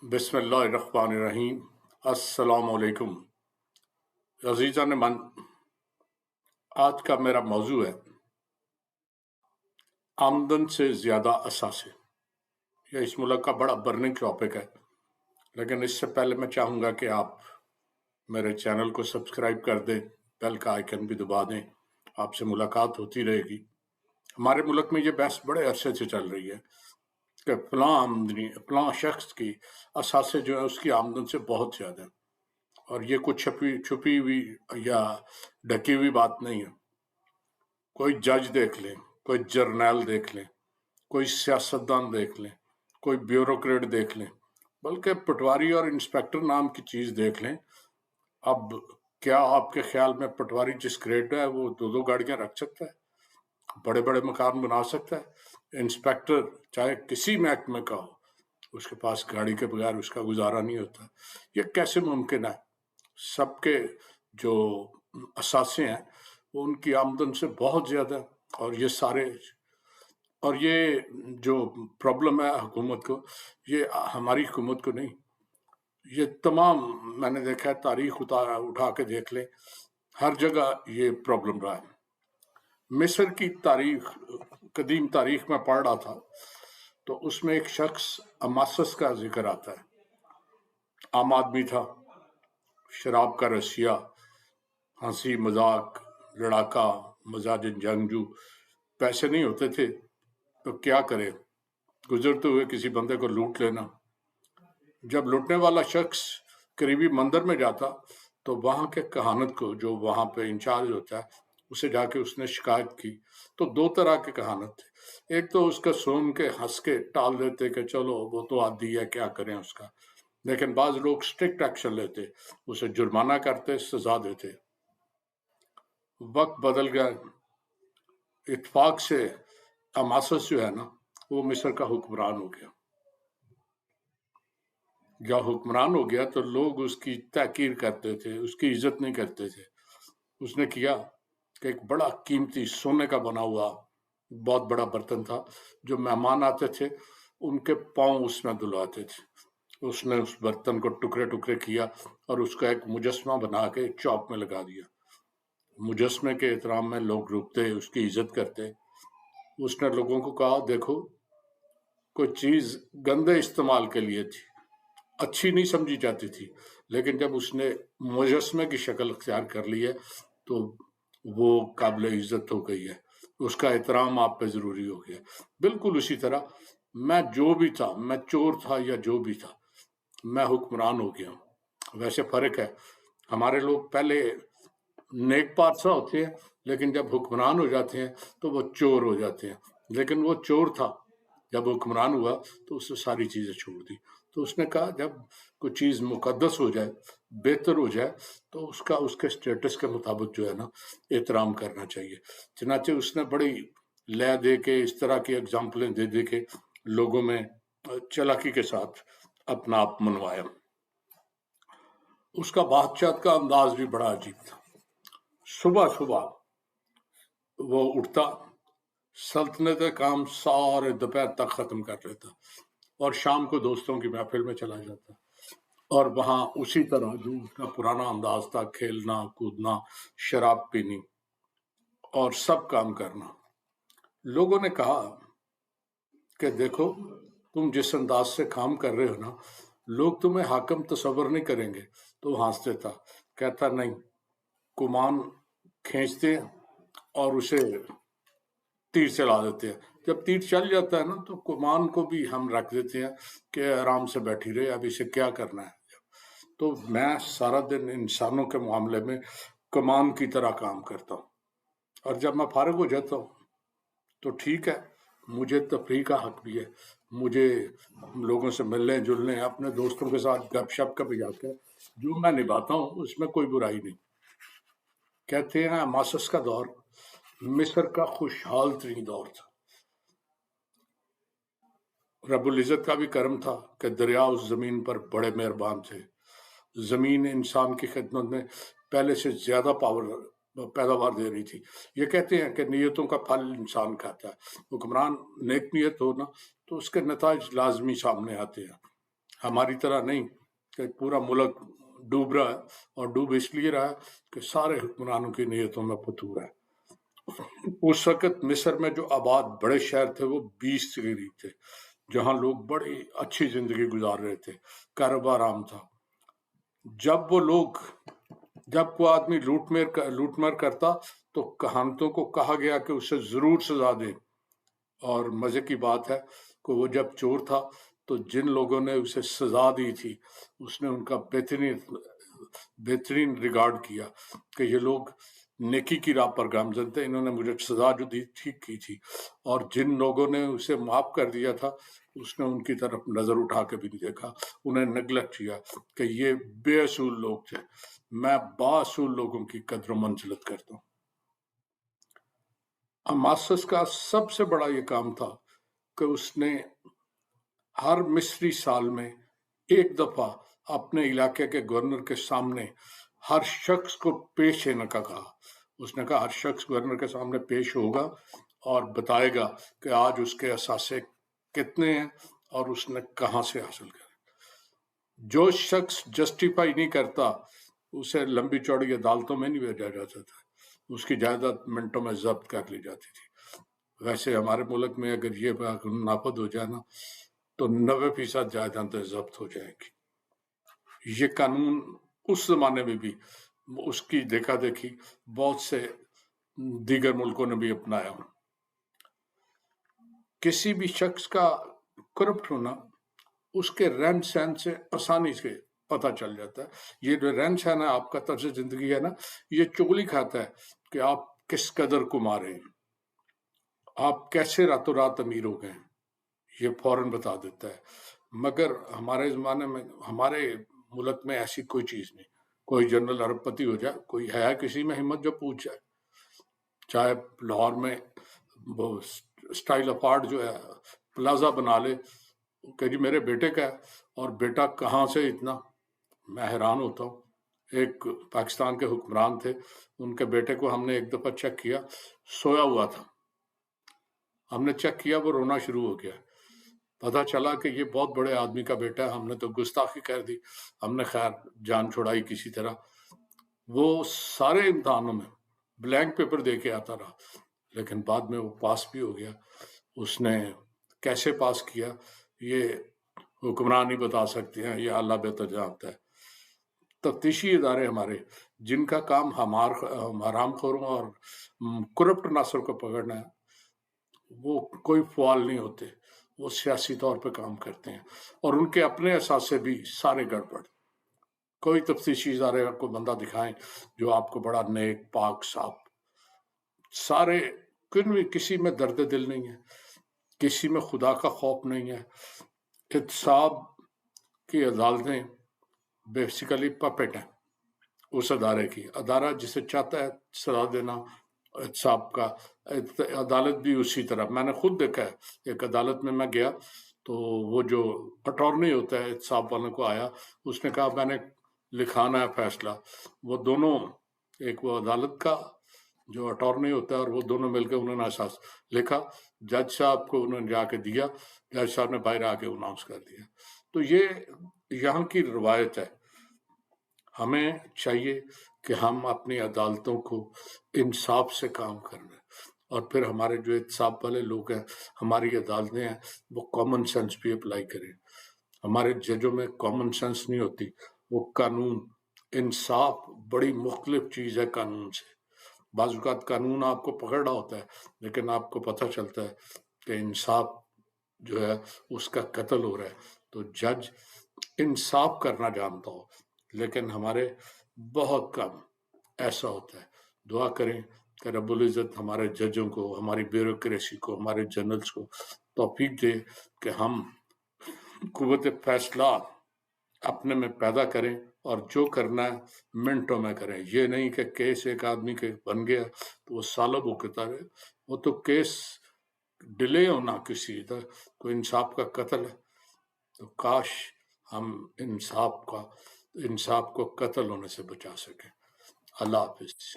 बिस्मिल्लाहिर्रहमानिर्रहीम। अस्सलाम वालेकुम। अज़ीज़ान मन, आज का मेरा मौजू है आमदन से ज़्यादा असासे। यह इस मुल्क का बड़ा बर्निंग टॉपिक है, लेकिन इससे पहले मैं चाहूँगा कि आप मेरे चैनल को सब्सक्राइब कर दें, बेल का आइकन भी दबा दें। आपसे मुलाकात होती रहेगी। हमारे मुल्क में ये बहस बड़े अरसे से चल रही है कि फलां शख्स की असासे जो है उसकी आमदन से बहुत ज़्यादा है, और ये कुछ छुपी हुई या ढकी हुई बात नहीं है। कोई जज देख लें, कोई जर्नैल देख लें, कोई सियासतदान देख लें, कोई ब्यूरोक्रेट देख लें, बल्कि पटवारी और इंस्पेक्टर नाम की चीज देख लें। अब क्या आपके ख्याल में पटवारी जिस ग्रेड है वो दो दो गाड़ियां रख सकता है, बड़े बड़े मकान बना सकता है? इंस्पेक्टर चाहे किसी महकमे का हो, उसके पास गाड़ी के बगैर उसका गुजारा नहीं होता। ये कैसे मुमकिन है? सबके जो असासे हैं वो उनकी आमदन से बहुत ज्यादा है, और ये जो प्रॉब्लम है हुकूमत को, ये हमारी हुकूमत को नहीं, ये तमाम, मैंने देखा है, तारीख उठा के देख ले, हर जगह ये प्रॉब्लम रहा है। मिस्र की तारीख, कदीम तारीख में पढ़ रहा था, तो उसमें एक शख्स अमासस का जिक्र आता है। आम आदमी था, शराब का रसिया, हंसी मजाक, लड़ाका, मजाज जंगजू। पैसे नहीं होते थे तो क्या करे, गुजरते हुए किसी बंदे को लूट लेना। जब लूटने वाला शख्स करीबी मंदिर में जाता तो वहां के कहानत को, जो वहां पे इंचार्ज होता है, उसे जाके उसने शिकायत की। तो दो तरह के कहानत थे। एक तो उसका सुन के हंस के टाल देते कि चलो वो तो आदी है, क्या करें उसका। लेकिन बाज लोग स्ट्रिक्ट एक्शन लेते, उसे जुर्माना करते, सजा देते। वक्त बदल गया। इत्फाक से अमासस जो है ना, वो मिस्र का हुक्मरान हो गया। जब हुक्मरान हो गया तो लोग उसकी तहकीर करते थे, उसकी इज्जत नहीं करते थे। उसने किया कि एक बड़ा कीमती सोने का बना हुआ बहुत बड़ा बर्तन था, जो मेहमान आते थे उनके पांव उसमें धुलवाते थे। उसने उस बर्तन को टुकड़े टुकड़े किया और उसका एक मुजस्मा बना के चौक में लगा दिया। मुजस्मे के एहतराम में लोग रुकते, उसकी इज्जत करते। उसने लोगों को कहा, देखो, कोई चीज गंदे इस्तेमाल के लिए थी, अच्छी नहीं समझी जाती थी, लेकिन जब उसने मुजस्मे की शक्ल अख्तियार कर ली है तो वो काबिल इज्जत हो गई है, उसका एहतराम आप पे जरूरी हो गया। बिल्कुल उसी तरह मैं जो भी था, मैं चोर था या जो भी था, मैं हुक्मरान हो गया हूं। वैसे फर्क है, हमारे लोग पहले नेक बादशाह होते हैं, लेकिन जब हुक्मरान हो जाते हैं तो वो चोर हो जाते हैं। लेकिन वो चोर था, जब हुक्मरान हुआ तो उसने सारी चीजें छोड़ दी। तो उसने कहा, जब कोई चीज मुकद्दस हो जाए, बेहतर हो जाए, तो उसका उसके स्टेटस के मुताबिक जो है ना एहतराम करना चाहिए। चनाचे उसने बड़ी लय दे के, इस तरह की एग्जाम्पलें दे दे के लोगों में चालाकी के साथ अपना आप मनवाया। उसका बादशाह का अंदाज भी बड़ा अजीब था। सुबह सुबह वो उठता, सल्तनत काम सारे दोपहर तक खत्म कर लेता, और शाम को दोस्तों की महफिल में चला जाता, और वहां उसी तरह जो उसका पुराना अंदाज था, खेलना कूदना, शराब पीनी और सब काम करना। लोगों ने कहा कि देखो, तुम जिस अंदाज से काम कर रहे हो ना, लोग तुम्हें हाकिम तस्वर नहीं करेंगे। तो हंस देता, कहता नहीं, कुमान खींचते और उसे तीर चला देते हैं। जब तीर चल जाता है ना तो कुमान को भी हम रख देते हैं कि आराम से बैठी रहे, अब इसे क्या करना है। तो मैं सारा दिन इंसानों के मामले में कमान की तरह काम करता हूँ, और जब मैं फारिग हो जाता हूँ तो ठीक है, मुझे तफरीह का हक भी है, मुझे लोगों से मिलने जुलने, अपने दोस्तों के साथ गपशप का भी हक है। जो मैं निभाता हूँ उसमें कोई बुराई नहीं। कहते हैं मासस का दौर मिस्र का खुशहाल तरीन दौर था। रब्बुल इज़्ज़त का भी करम था कि दरिया उस जमीन पर बड़े मेहरबान थे। जमीन इंसान की खिदमत में पहले से ज्यादा पैदावार दे रही थी। ये कहते हैं कि नीयतों का फल इंसान खाता है। हुक्मरान नेक नीयत हो ना तो उसके नताज लाजमी सामने आते हैं। हमारी तरह नहीं कि पूरा मुल्क डूब रहा है, और डूब इसलिए रहा है कि सारे हुक्मरानों की नीयतों में फतूर है। उस वक्त मिस्र में जो आबाद बड़े शहर थे वो 20 के करीब थे, जहां लोग बड़ी अच्छी जिंदगी गुजार रहे थे, कारोबार आम था। जब कोई आदमी लूटमार करता तो कहानतों को कहा गया कि उसे जरूर सजा दे। और मजे की बात है कि वो जब चोर था तो जिन लोगों ने उसे सजा दी थी उसने उनका बेहतरीन रिगार्ड किया कि ये लोग नेकी की राह पर गामजन थे, इन्होंने मुझे सजा जो दी ठीक की थी। और जिन लोगों ने उसे माफ कर दिया था उसने उनकी तरफ नजर उठा के भी नहीं देखा, उन्हें नेगलेक्ट किया कि ये बेअसूल लोग थे। मैं बाअसूल लोगों की कद्र मंजिलत करता हूँ। अमासस का सबसे बड़ा ये काम था कि उसने हर मिस्री साल में एक दफा अपने इलाके के गवर्नर के सामने हर शख्स को पेश होने का कहा। उसने कहा हर शख्स गवर्नर के सामने पेश होगा और बताएगा कि आज उसके असासे कितने हैं और उसने कहां से हासिल करे। जो शख्स जस्टिफाई नहीं करता उसे लंबी चौड़ी अदालतों में नहीं भेजा जाता था, उसकी जायदाद मिनटों में जब्त कर ली जाती थी। वैसे हमारे मुल्क में अगर ये कानून नाफद हो जाए ना तो 90% जायदादें जब्त हो जाएंगी। ये कानून उस जमाने में भी उसकी देखा देखी बहुत से दीगर मुल्कों ने भी अपनाया। किसी भी शख्स का करप्ट होना उसके रहन सहन से आसानी से पता चल जाता है। ये जो रहन सहन है, आपका तर्ज जिंदगी है ना, ये चुगली खाता है कि आप किस कदर को मारे हैं, आप कैसे रातों रात अमीर हो गए, ये फौरन बता देता है। मगर हमारे जमाने में, हमारे मुल्क में ऐसी कोई चीज नहीं। कोई जनरल अरबपति हो जाए, कोई है किसी में हिम्मत जो पूछ जाए, चाहे लाहौर में वो स्टाइल ऑफ आर्ट जो है प्लाजा बना ले कि जी मेरे बेटे का है, और बेटा कहाँ से इतना, मैं हैरान होता हूँ। एक पाकिस्तान के हुक्मरान थे, उनके बेटे को हमने एक दफा चेक किया, सोया हुआ था, हमने चेक किया वो रोना शुरू हो गया। पता चला कि ये बहुत बड़े आदमी का बेटा है। हमने तो गुस्ताखी कर दी, हमने खैर जान छुड़ाई किसी तरह। वो सारे इम्तहानों में ब्लैंक पेपर दे के आता रहा, लेकिन बाद में वो पास भी हो गया। उसने कैसे पास किया ये हुक्मरान ही बता सकते हैं, ये अल्लाह बेहतर जानता है। तफ्तीशी इदारे हमारे, जिनका काम हरामखोरों और करप्ट नासर को पकड़ना है, वो कोई फवाल नहीं होते, वो सियासी तौर पे काम करते हैं, और उनके अपने असासे भी सारे गड़बड़। कोई तफ्तीशी इदारे आपको बंदा दिखाएं जो आपको बड़ा नेक पाक साफ, सारे किसी में दर्द दिल नहीं है, किसी में खुदा का खौफ नहीं है। एहतसाब की अदालतें बेसिकली पपेट है उस अदारे की। अदारा जिसे चाहता है सजा देना, एहतसाब का अदालत भी उसी तरह। मैंने खुद देखा है, एक अदालत में मैं गया तो वो जो अटॉर्नी होता है एहतसाब वालों को आया, उसने कहा मैंने लिखाना है फैसला। वो दोनों, एक वो अदालत का जो अटॉर्नी होता है और वो दोनों मिलकर उन्होंने एहसास लिखा, जज साहब को उन्होंने जाके दिया, जज साहब ने बाहर आके अनाउंस कर दिया। तो ये यहाँ की रवायत है। हमें चाहिए कि हम अपनी अदालतों को इंसाफ से काम करना, और फिर हमारे जो इंसाफ वाले लोग हैं, हमारी अदालतें हैं, वो कॉमन सेंस भी अप्लाई करें। हमारे जजों में कॉमन सेंस नहीं होती, वो कानून, इंसाफ बड़ी मुख्तलिफ चीज़ है कानून से। बाज़ औक़ात कानून आपको पकड़ रहा होता है, लेकिन आपको पता चलता है कि इंसाफ जो है उसका कत्ल हो रहा है। तो जज इंसाफ करना जानता हो, लेकिन हमारे बहुत कम ऐसा होता है। दुआ करें कि रब्बुल इज़्ज़त हमारे जजों को, हमारी ब्यूरोक्रेसी को, हमारे जनरल्स को तौफीक दे कि हम कुव्वत फैसला अपने में पैदा करें और जो करना है मिनटों में करें। ये नहीं कि केस एक आदमी के बन गया तो वो सालों भुगतता रहे। वो तो केस डिले होना किसी इधर कोई इंसाफ का कत्ल है। तो काश हम इंसाफ को कत्ल होने से बचा सकें। अल्लाह हाफिज।